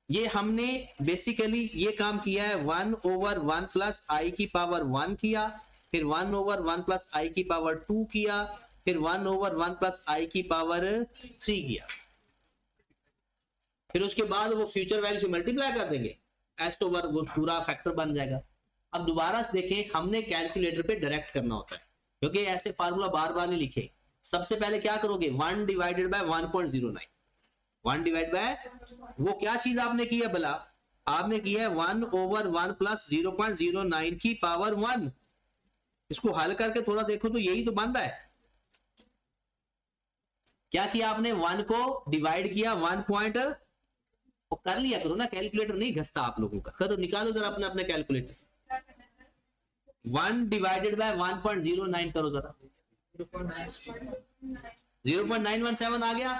ये हमने बेसिकली ये काम किया है 1/1 प्लस आई की पावर 1 किया, फिर 1/1 प्लस आई की पावर 2 किया, फिर 1/1 प्लस आई की पावर 3 किया, फिर उसके बाद वो फ्यूचर वैल्यू से मल्टीप्लाई कर देंगे, एस ओवर वो पूरा फैक्टर बन जाएगा। अब दोबारा से देखें, हमने कैलकुलेटर पे डायरेक्ट करना होता है क्योंकि ऐसे फार्मूला बार बार नहीं लिखे। सबसे पहले क्या करोगे 1 डिवाइडेड बाय 1.09, 1 डिवाइड बाय वो क्या चीज आपने की है भला, आपने किया है 1/1 प्लस 0.09 की पावर 1। इसको हल करके थोड़ा देखो तो यही तो बनता है। क्या किया आपने, 1 को डिवाइड किया 1 पॉइंट, कर लिया करो ना, कैलकुलेटर नहीं घसता आप लोगों का, करो निकालो जरा अपने अपने कैलकुलेटर। 1 डिवाइडेड बाय 1.09 करो जरा, 0.917 आ गया।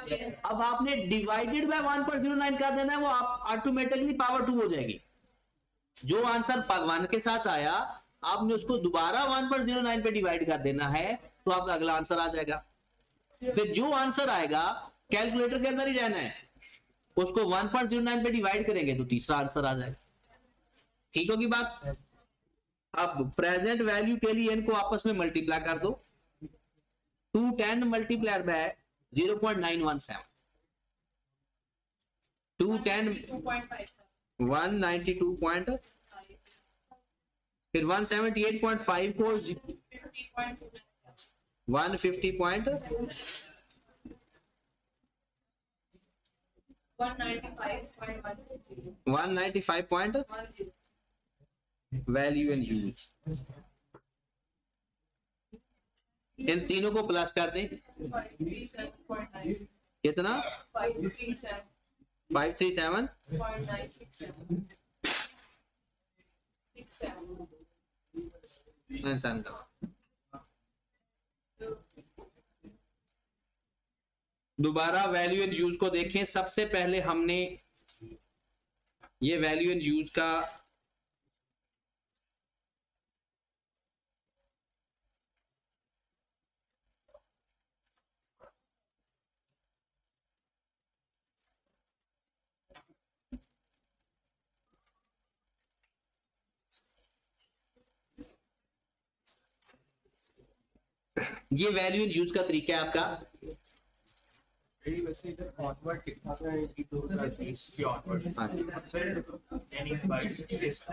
अब आपने डिवाइडेड बाय 1.09 कर देना है, वो ऑटोमेटिकली पावर 2 हो जाएगी। जो आंसर 1 के साथ आया आपने उसको दोबारा 1.09 पे डिवाइड कर देना है तो आपका अगला आंसर आ जाएगा। फिर जो आंसर आएगा कैलकुलेटर के अंदर ही रहना है, उसको 1.09 पे डिवाइड करेंगे तो तीसरा आंसर आ जाएगा। ठीक होगी बात। अब प्रेजेंट वैल्यू के लिए इनको आपस में मल्टीप्लाई कर दो। 210 मल्टीप्लाइड बाय 0.917, 210 192. फिर 178.5 को 150 point 195 point value and use. इन तीनों को प्लस कर दें, कितना 537 का। दोबारा वैल्यू एंड यूज को देखें। सबसे पहले हमने ये वैल्यू एंड यूज का ये वैल्यू एंड यूज का तरीका है आपका। वैसे इधर ऑनवर्ड कितना था कि 2020 की ऑनवर्ड यानी 22 की लिस्ट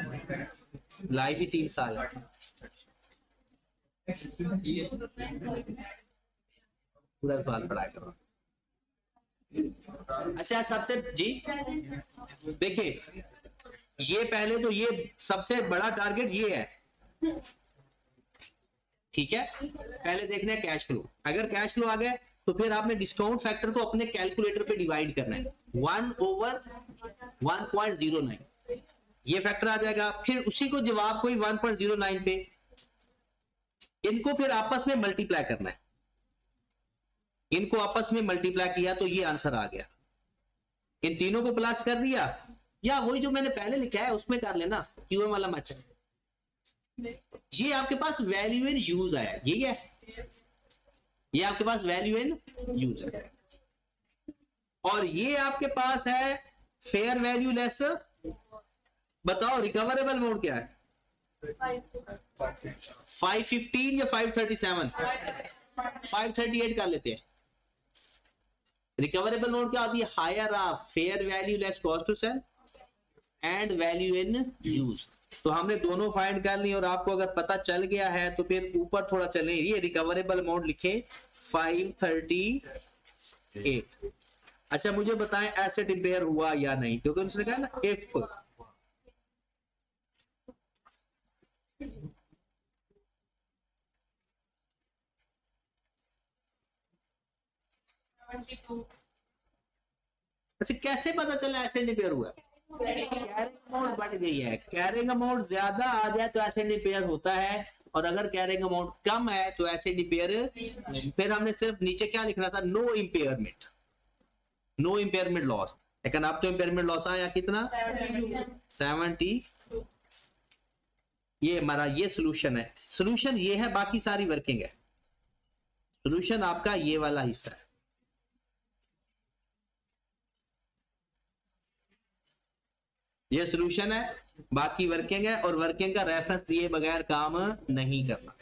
लाइव ही 3 साल है। पूरा सवाल पढ़ा करो। अच्छा सबसे जी देखिए, ये पहले तो ये सबसे बड़ा टारगेट ये है, ठीक है। पहले देखना है कैश फ्लो। अगर कैश फ्लो आ गया तो फिर आपने डिस्काउंट फैक्टर को अपने कैलकुलेटर पे डिवाइड करना है 1/1.09, ये फैक्टर आ जाएगा। फिर उसी को जवाब को 1.09 पे इनको फिर आपस में मल्टीप्लाई करना है। इनको आपस में मल्टीप्लाई किया तो ये आंसर आ गया। इन तीनों को प्लस कर दिया, या वही जो मैंने पहले लिखा है उसमें कर लेना, क्यूएम वाला मैच। ये आपके पास वैल्यू इन यूज आया, यही है। ये आपके पास वैल्यू इन यूज है, और ये आपके पास है फेयर वैल्यू लेस। बताओ रिकवरेबल मोड क्या है? 515 या 537? 538 कर लेते हैं। रिकवरेबल मोड क्या होती है? Higher of fair value less cost to sell and value in use. तो हमने दोनों फाइंड कर ली, और आपको अगर पता चल गया है तो फिर ऊपर थोड़ा चलें, ये रिकवरेबल मोड लिखे 538। अच्छा मुझे बताएं एसेट इंपेयर हुआ या नहीं, क्योंकि उसने कहा ना इफ अच्छा कैसे पता चला एसेट इंपेयर हुआ? कैरिंग अमाउंट बढ़ गई है। कैरिंग अमाउंट ज्यादा आ जाए तो एसेट इंपेयर होता है, और अगर कैरिंग अमाउंट कम है तो एसेट इंपेयर। फिर हमने सिर्फ नीचे क्या लिखना था? No impairment, no impairment loss. लेकिन अब तो इंपेयरमेंट लॉस आया कितना? 70। ये हमारा ये सोल्यूशन है। सोल्यूशन ये है, बाकी सारी वर्किंग है। सोल्यूशन आपका ये वाला हिस्सा है। ये सोल्यूशन है, बाकी वर्किंग है, और वर्किंग का रेफरेंस दिए बगैर काम नहीं करना।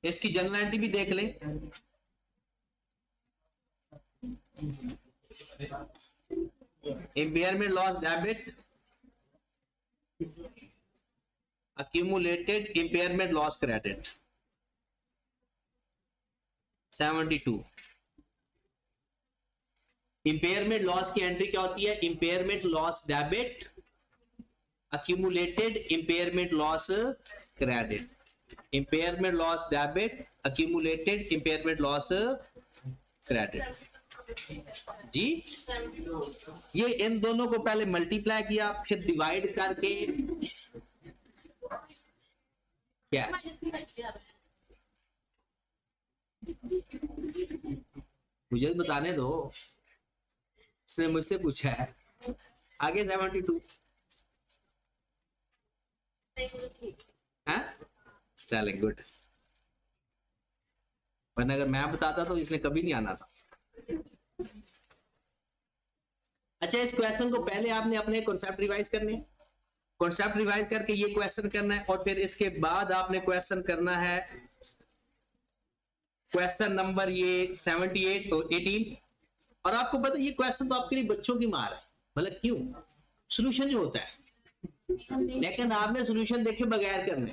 इसकी जनरलिटी भी देख लें। Impairment loss debit, accumulated impairment loss credit 72। Impairment loss की एंट्री क्या होती है? Impairment loss debit, accumulated impairment loss credit, impairment loss debit, accumulated impairment loss credit। जी ये इन दोनों को पहले मल्टीप्लाई किया, फिर डिवाइड करके क्या मुझे बताने दो, उसने मुझसे पूछा है। आगे 72 हाँ चले गुड, वरना अगर मैं बताता तो इसने कभी नहीं आना था। अच्छा, इस क्वेश्चन को पहले आपने अपने कॉन्सेप्ट रिवाइज करने हैं, कॉन्सेप्ट रिवाइज करके ये क्वेश्चन करना है, और फिर इसके बाद आपने क्वेश्चन करना है क्वेश्चन नंबर ये 78 और 18। और आपको पता है ये क्वेश्चन तो आपके लिए बच्चों की मार है, मतलब क्यों, सॉल्यूशन जो होता है, लेकिन आपने सॉल्यूशन देखे बगैर करने।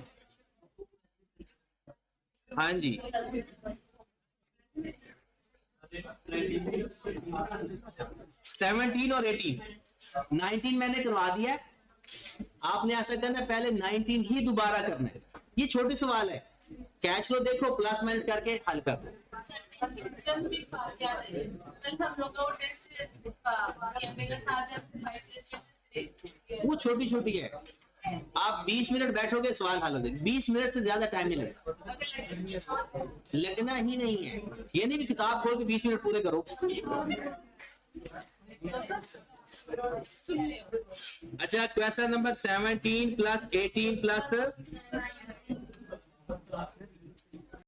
हाँ जी 17 और 18, 19 मैंने करवा दिया है, आपने ऐसा करना है पहले 19 ही दोबारा करना है। ये छोटी सवाल है, कैश फ्लो देखो प्लस माइनस करके हल कर दो। वो छोटी छोटी है, आप 20 मिनट बैठोगे सवाल हल हो जाएगा, 20 मिनट से ज्यादा टाइम नहीं लगता, लगना ही नहीं है। ये नहीं कि किताब खोल के 20 मिनट पूरे करो। अच्छा, क्वेश्चन नंबर 17 प्लस 18 प्लस